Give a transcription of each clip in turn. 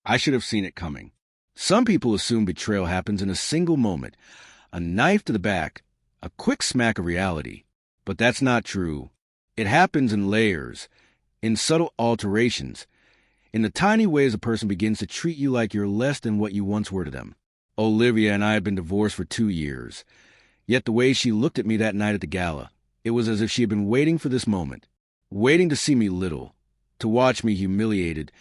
I should have seen it coming. Some people assume betrayal happens in a single moment, a knife to the back, a quick smack of reality. But that's not true. It happens in layers, in subtle alterations, in the tiny ways a person begins to treat you like you're less than what you once were to them. Olivia and I had been divorced for 2 years. Yet the way she looked at me that night at the gala, it was as if she had been waiting for this moment, waiting to see me little, to watch me humiliated,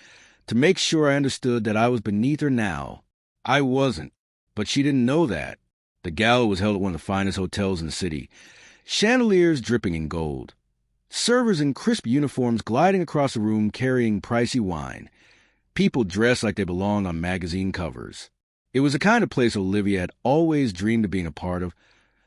to make sure I understood that I was beneath her now. I wasn't, but she didn't know that. The gala was held at one of the finest hotels in the city, chandeliers dripping in gold, servers in crisp uniforms gliding across the room carrying pricey wine, people dressed like they belonged on magazine covers. It was the kind of place Olivia had always dreamed of being a part of,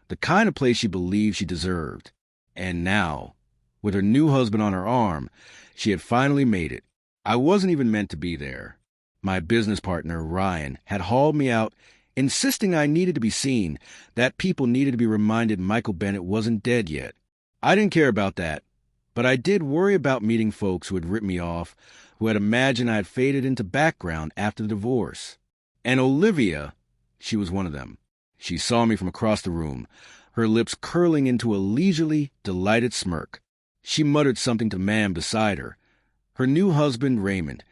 the kind of place she believed she deserved. And now, with her new husband on her arm, she had finally made it. I wasn't even meant to be there. My business partner, Ryan, had hauled me out, insisting I needed to be seen, that people needed to be reminded Michael Bennett wasn't dead yet. I didn't care about that, but I did worry about meeting folks who had ripped me off, who had imagined I had faded into background after the divorce. And Olivia, she was one of them. She saw me from across the room, her lips curling into a leisurely, delighted smirk. She muttered something to the man beside her. Her new husband, Raymond,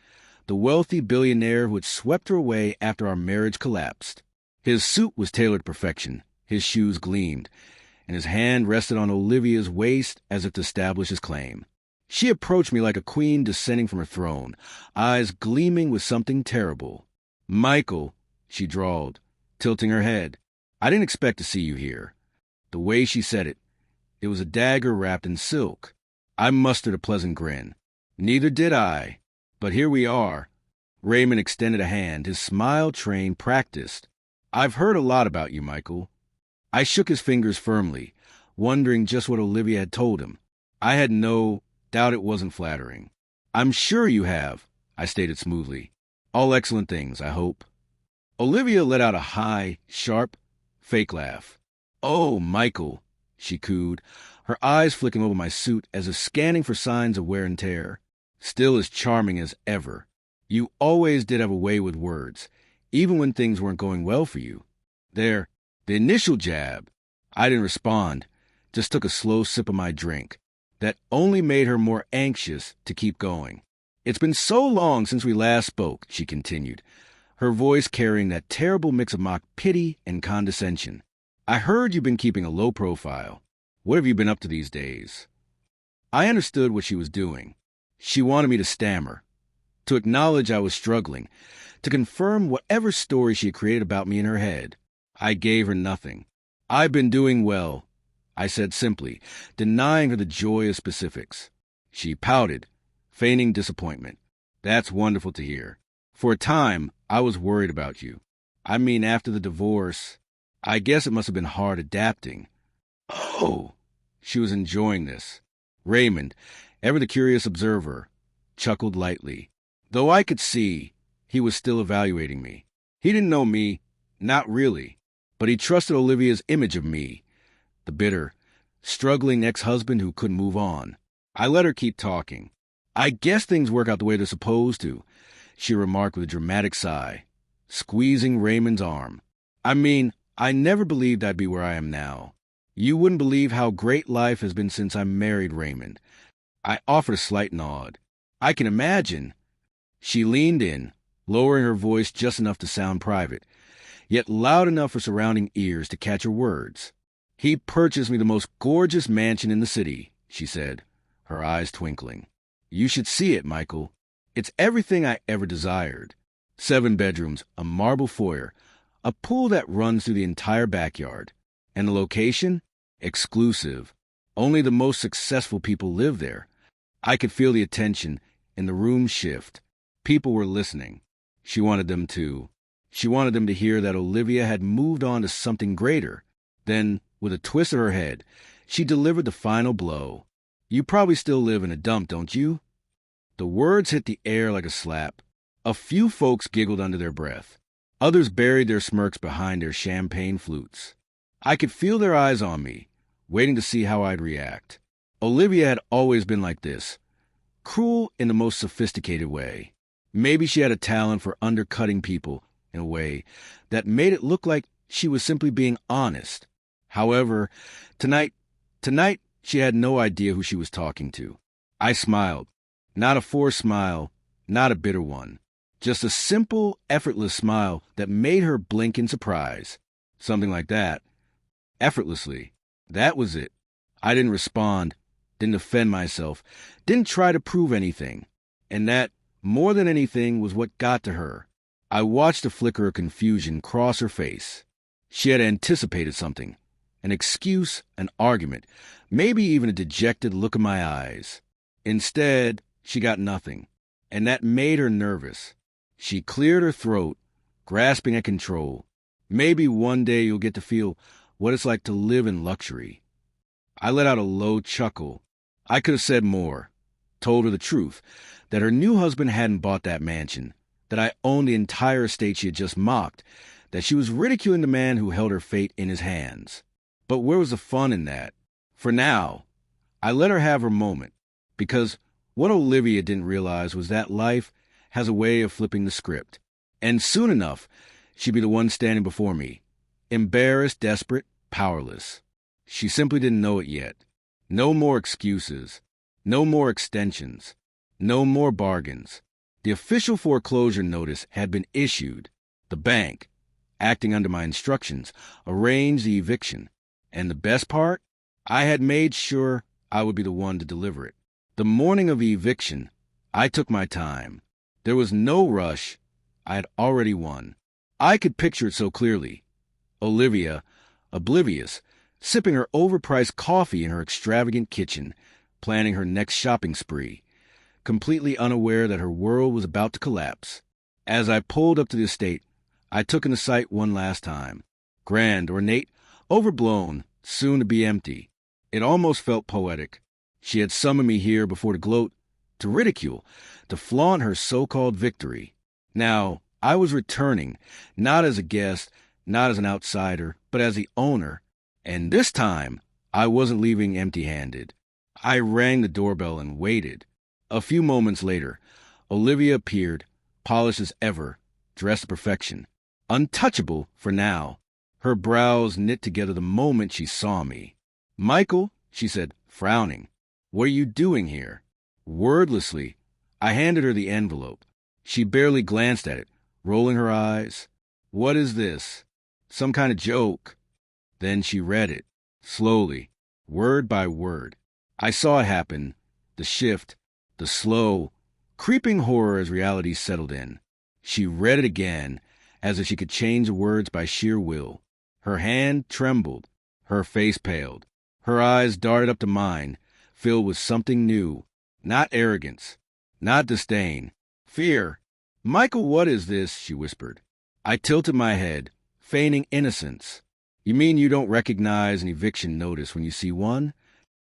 the wealthy billionaire who had swept her away after our marriage collapsed. His suit was tailored to perfection, his shoes gleamed, and his hand rested on Olivia's waist as if to establish his claim. She approached me like a queen descending from her throne, eyes gleaming with something terrible. "Michael," she drawled, tilting her head. "I didn't expect to see you here." The way she said it, it was a dagger wrapped in silk. I mustered a pleasant grin. Neither did I. But here we are. Raymond extended a hand, his smile trained, practiced. "I've heard a lot about you, Michael." I shook his fingers firmly, wondering just what Olivia had told him. I had no doubt it wasn't flattering. "I'm sure you have," I stated smoothly. "All excellent things, I hope." Olivia let out a high, sharp, fake laugh. "Oh, Michael," she cooed, her eyes flicking over my suit as if scanning for signs of wear and tear. "Still as charming as ever. You always did have a way with words, even when things weren't going well for you." The initial jab. I didn't respond, just took a slow sip of my drink. That only made her more anxious to keep going. "It's been so long since we last spoke," she continued, her voice carrying that terrible mix of mock pity and condescension. "I heard you've been keeping a low profile. What have you been up to these days?" I understood what she was doing. She wanted me to stammer, to acknowledge I was struggling, to confirm whatever story she had created about me in her head. I gave her nothing. "I've been doing well," I said simply, denying her the joy of specifics. She pouted, feigning disappointment. "That's wonderful to hear. For a time, I was worried about you. I mean, after the divorce, I guess it must have been hard adapting." "Oh!" She was enjoying this. Raymond, ever the curious observer, chuckled lightly. Though I could see, he was still evaluating me. He didn't know me, not really, but he trusted Olivia's image of me, the bitter, struggling ex-husband who couldn't move on. I let her keep talking. "I guess things work out the way they're supposed to," she remarked with a dramatic sigh, squeezing Raymond's arm. "I mean, I never believed I'd be where I am now. You wouldn't believe how great life has been since I married Raymond." I offered a slight nod. "I can imagine." She leaned in, lowering her voice just enough to sound private, yet loud enough for surrounding ears to catch her words. "He purchased me the most gorgeous mansion in the city," she said, her eyes twinkling. "You should see it, Michael. It's everything I ever desired. 7 bedrooms, a marble foyer, a pool that runs through the entire backyard. And the location? Exclusive. Only the most successful people live there." I could feel the attention in the room shift. People were listening. She wanted them to. She wanted them to hear that Olivia had moved on to something greater. Then, with a twist of her head, she delivered the final blow. "You probably still live in a dump, don't you?" The words hit the air like a slap. A few folks giggled under their breath. Others buried their smirks behind their champagne flutes. I could feel their eyes on me, waiting to see how I'd react. Olivia had always been like this, cruel in the most sophisticated way. Maybe she had a talent for undercutting people in a way that made it look like she was simply being honest. However, tonight, she had no idea who she was talking to. I smiled. Not a forced smile, not a bitter one. Just a simple, effortless smile that made her blink in surprise. Something like that. Effortlessly. That was it. I didn't respond, didn't defend myself, didn't try to prove anything. And that, more than anything, was what got to her. I watched a flicker of confusion cross her face. She had anticipated something. An excuse, an argument, maybe even a dejected look in my eyes. Instead, she got nothing, and that made her nervous. She cleared her throat, grasping at control. Maybe one day you'll get to feel what it's like to live in luxury. I let out a low chuckle. I could have said more, told her the truth, that her new husband hadn't bought that mansion, that I owned the entire estate she had just mocked, that she was ridiculing the man who held her fate in his hands. But where was the fun in that? For now, I let her have her moment, because what Olivia didn't realize was that life has a way of flipping the script. And soon enough, she'd be the one standing before me, embarrassed, desperate, powerless. She simply didn't know it yet. No more excuses. No more extensions. No more bargains. The official foreclosure notice had been issued. The bank, acting under my instructions, arranged the eviction. And the best part? I had made sure I would be the one to deliver it. The morning of the eviction, I took my time. There was no rush. I had already won. I could picture it so clearly. Olivia, oblivious, sipping her overpriced coffee in her extravagant kitchen, planning her next shopping spree, completely unaware that her world was about to collapse. As I pulled up to the estate, I took in the sight one last time. Grand, ornate, overblown, soon to be empty. It almost felt poetic. She had summoned me here before to gloat, to ridicule, to flaunt her so-called victory. Now, I was returning, not as a guest, not as an outsider, but as the owner. And this time, I wasn't leaving empty-handed. I rang the doorbell and waited. A few moments later, Olivia appeared, polished as ever, dressed to perfection. Untouchable for now. Her brows knit together the moment she saw me. "Michael," she said, frowning, "what are you doing here?" Wordlessly, I handed her the envelope. She barely glanced at it, rolling her eyes. "What is this? Some kind of joke?" Then she read it, slowly, word by word. I saw it happen, the shift, the slow, creeping horror as reality settled in. She read it again, as if she could change the words by sheer will. Her hand trembled, her face paled. Her eyes darted up to mine, filled with something new. Not arrogance, not disdain, fear. "Michael, what is this?" she whispered. I tilted my head, feigning innocence. "You mean you don't recognize an eviction notice when you see one?"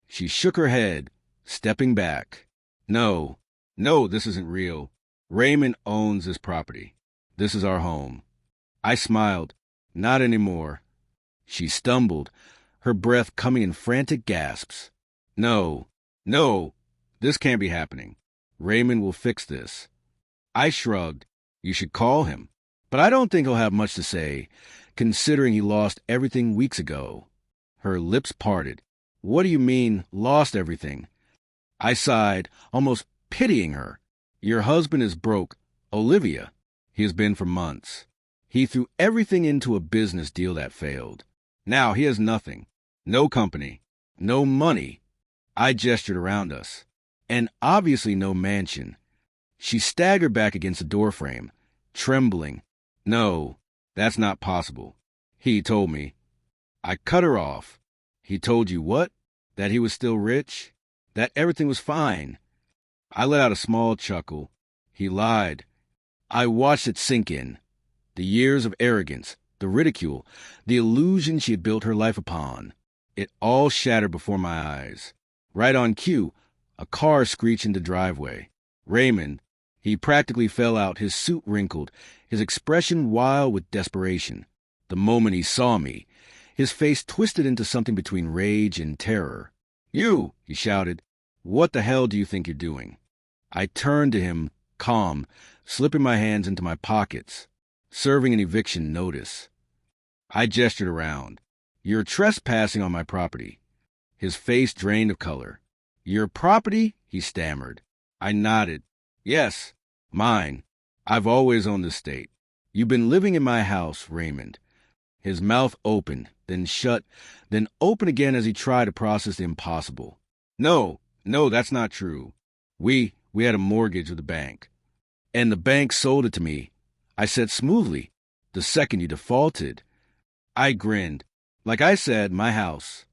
She shook her head, stepping back. No, this isn't real. Raymond owns this property. This is our home." I smiled. "Not anymore." She stumbled, her breath coming in frantic gasps. No, this can't be happening. Raymond will fix this." I shrugged. "You should call him. But I don't think he'll have much to say, considering he lost everything weeks ago." Her lips parted. "What do you mean, lost everything?" I sighed, almost pitying her. "Your husband is broke. Olivia. He has been for months. He threw everything into a business deal that failed. Now he has nothing. No company. No money." I gestured around us. "And obviously no mansion." She staggered back against the doorframe, trembling. "No, that's not possible. He told me." I cut her off. "He told you what? That he was still rich? That everything was fine?" I let out a small chuckle. "He lied." I watched it sink in. The years of arrogance, the ridicule, the illusion she had built her life upon. It all shattered before my eyes. Right on cue, a car screeched into the driveway. Raymond, he practically fell out, his suit wrinkled, his expression wild with desperation. The moment he saw me, his face twisted into something between rage and terror. "You!" he shouted. "What the hell do you think you're doing?" I turned to him, calm, slipping my hands into my pockets, serving an eviction notice. I gestured around. "You're trespassing on my property." His face drained of color. "Your property?" he stammered. I nodded. "Yes, mine. I've always owned this state. You've been living in my house, Raymond." His mouth opened, then shut, then opened again as he tried to process the impossible. No, that's not true. We had a mortgage with the bank. And the bank sold it to me," I said smoothly, "the second you defaulted." I grinned. "Like I said, my house."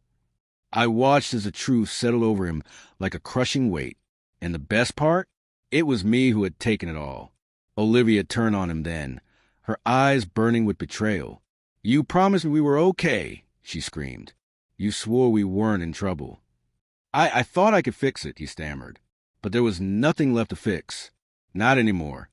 I watched as the truth settled over him like a crushing weight. And the best part? It was me who had taken it all. Olivia turned on him then, her eyes burning with betrayal. "You promised me we were okay," she screamed. "You swore we weren't in trouble." I thought I could fix it," he stammered. "But there was nothing left to fix. Not anymore.